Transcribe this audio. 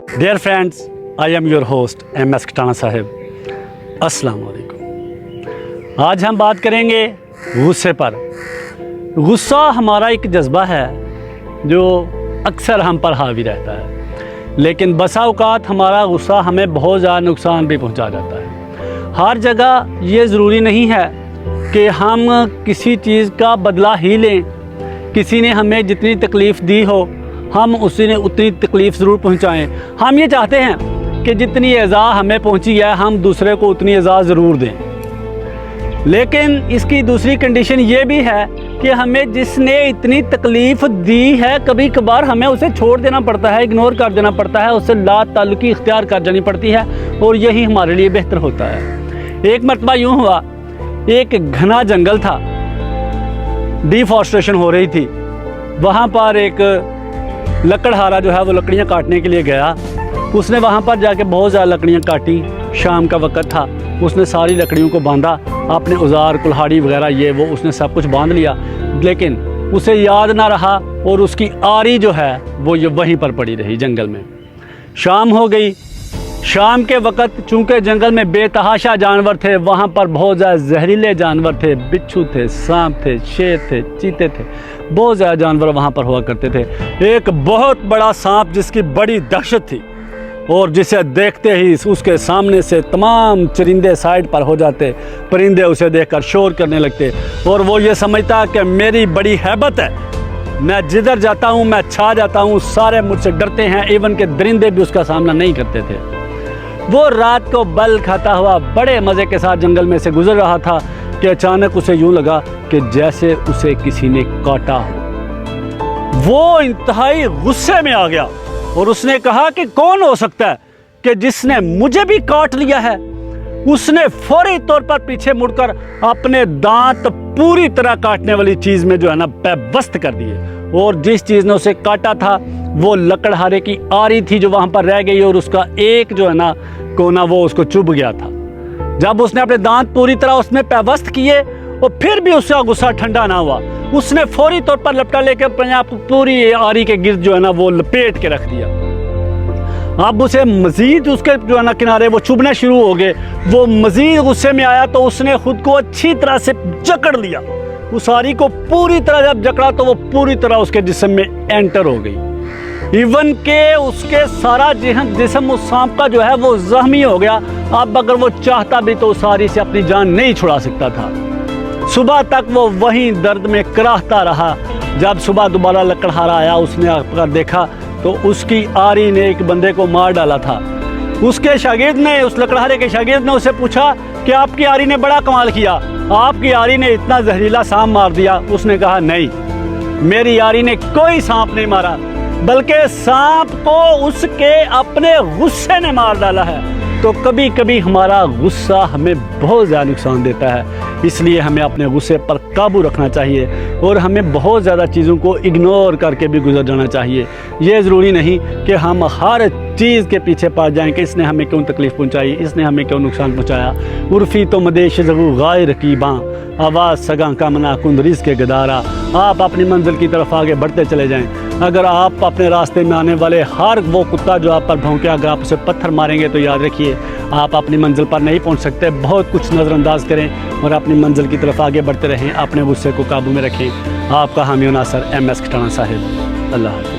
Dear friends, I am your host MS Khatana साहब। अस्सलाम वालेकुम। आज हम बात करेंगे गुस्से पर। गुस्सा हमारा एक जज्बा है जो अक्सर हम पर हावी रहता है, लेकिन बसा औकात हमारा गुस्सा हमें बहुत ज़्यादा नुकसान भी पहुंचा जाता है। हर जगह ये ज़रूरी नहीं है कि हम किसी चीज़ का बदला ही लें। किसी ने हमें जितनी तकलीफ़ दी हो हम उसी ने उतनी तकलीफ़ ज़रूर पहुंचाएं। हम ये चाहते हैं कि जितनी ईज़ा हमें पहुंची है हम दूसरे को उतनी ईज़ा ज़रूर दें, लेकिन इसकी दूसरी कंडीशन ये भी है कि हमें जिसने इतनी तकलीफ़ दी है कभी कभार हमें उसे छोड़ देना पड़ता है, इग्नोर कर देना पड़ता है, उससे ला ताल्लुकी इख्तियार कर जानी पड़ती है, और यही हमारे लिए बेहतर होता है। एक मरतबा यूँ हुआ, एक घना जंगल था, डिफॉरेस्टेशन हो रही थी। वहाँ पर एक लकड़हारा जो है वो लकड़ियाँ काटने के लिए गया। उसने वहाँ पर जाके बहुत ज़्यादा लकड़ियाँ काटी। शाम का वक़्त था, उसने सारी लकड़ियों को बांधा, अपने औजार कुल्हाड़ी वगैरह ये वो उसने सब कुछ बांध लिया, लेकिन उसे याद ना रहा और उसकी आरी जो है वो ये वहीं पर पड़ी रही जंगल में। शाम हो गई। शाम के वक़्त चूँकि जंगल में बेतहाशा जानवर थे, वहाँ पर बहुत ज़्यादा जहरीले जानवर थे, बिच्छू थे, सांप थे, शेर थे, चीते थे, बहुत ज़्यादा जानवर वहाँ पर हुआ करते थे। एक बहुत बड़ा सांप जिसकी बड़ी दहशत थी और जिसे देखते ही उसके सामने से तमाम चरिंदे साइड पर हो जाते, परिंदे उसे देखकर शोर करने लगते, और वो ये समझता कि मेरी बड़ी हैबत है, मैं जिधर जाता हूँ मैं छा जाता हूँ, सारे मुझसे डरते हैं, इवन के दरिंदे भी उसका सामना नहीं करते थे। वो रात को बल खाता हुआ बड़े मज़े के साथ जंगल में से गुजर रहा था कि अचानक उसे यूं लगा कि जैसे उसे किसी ने काटा हो। वो इंतहाई गुस्से में आ गया और उसने कहा कि कौन हो सकता है कि जिसने मुझे भी काट लिया है। उसने फौरी तौर पर पीछे मुड़कर अपने दांत पूरी तरह काटने वाली चीज़ में जो है ना पैबस्त कर दिए, और जिस चीज़ ने उसे काटा था वो लकड़हारे की आरी थी जो वहाँ पर रह गई, और उसका एक जो है ना कोना वो उसको चुभ गया था। जब उसने अपने दांत पूरी तरह उसमें पैबस्त किए और फिर भी उसका गुस्सा ठंडा ना हुआ, उसने फौरी तौर पर लपटा लेकर अपने आप पूरी आरी के गिर्द जो है ना वो लपेट के रख दिया। अब उसे मज़ीद उसके जो है ना किनारे वो चुभने शुरू हो गए। वो मज़ीद गुस्से में आया तो उसने खुद को अच्छी तरह से जकड़ लिया। उस आरी को पूरी तरह जब जकड़ा तो वो पूरी तरह उसके जिस्म में एंटर हो गई। इवन के उसके सारा जिस्म उस सांप का जो है वो जख्मी हो गया। अब अगर वो चाहता भी तो उस आरी से अपनी जान नहीं छुड़ा सकता था। सुबह तक वो वहीं दर्द में कराहता रहा। जब सुबह दोबारा लकड़हारा आया, उसने आकर देखा तो उसकी आरी ने एक बंदे को मार डाला था। उसके शागिर्द ने, उस लकड़हारे के शागिर्द ने उससे पूछा कि आपकी आरी ने बड़ा कमाल किया, आपकी आरी ने इतना जहरीला सांप मार दिया। उसने कहा नहीं, मेरी आरी ने कोई सांप नहीं मारा, बल्कि सांप को उसके अपने गुस्से ने मार डाला है। तो कभी कभी हमारा गुस्सा हमें बहुत ज़्यादा नुकसान देता है, इसलिए हमें अपने गुस्से पर काबू रखना चाहिए और हमें बहुत ज़्यादा चीज़ों को इग्नोर करके भी गुजर जाना चाहिए। ये ज़रूरी नहीं कि हम हर चीज़ के पीछे पड़ जाएं कि इसने हमें क्यों तकलीफ़ पहुंचाई, इसने हमें क्यों नुकसान पहुंचाया। उर्फ़ी तो मदेश जगू गाय रकीबां, आवाज़ सगा कामना कुंदरीस के गदारा। आप अपनी मंजिल की तरफ आगे बढ़ते चले जाएं। अगर आप अपने रास्ते में आने वाले हर वो कुत्ता जो आप पर भौंके, अगर आप उसे पत्थर मारेंगे तो याद रखिए आप अपनी मंजिल पर नहीं पहुंच सकते। बहुत कुछ नज़रअंदाज करें और अपनी मंजिल की तरफ आगे बढ़ते रहें। अपने गुस्से को काबू में रखें। आपका हामी नासर MS खटाना साहिब। अल्लाह हाफ़िज़।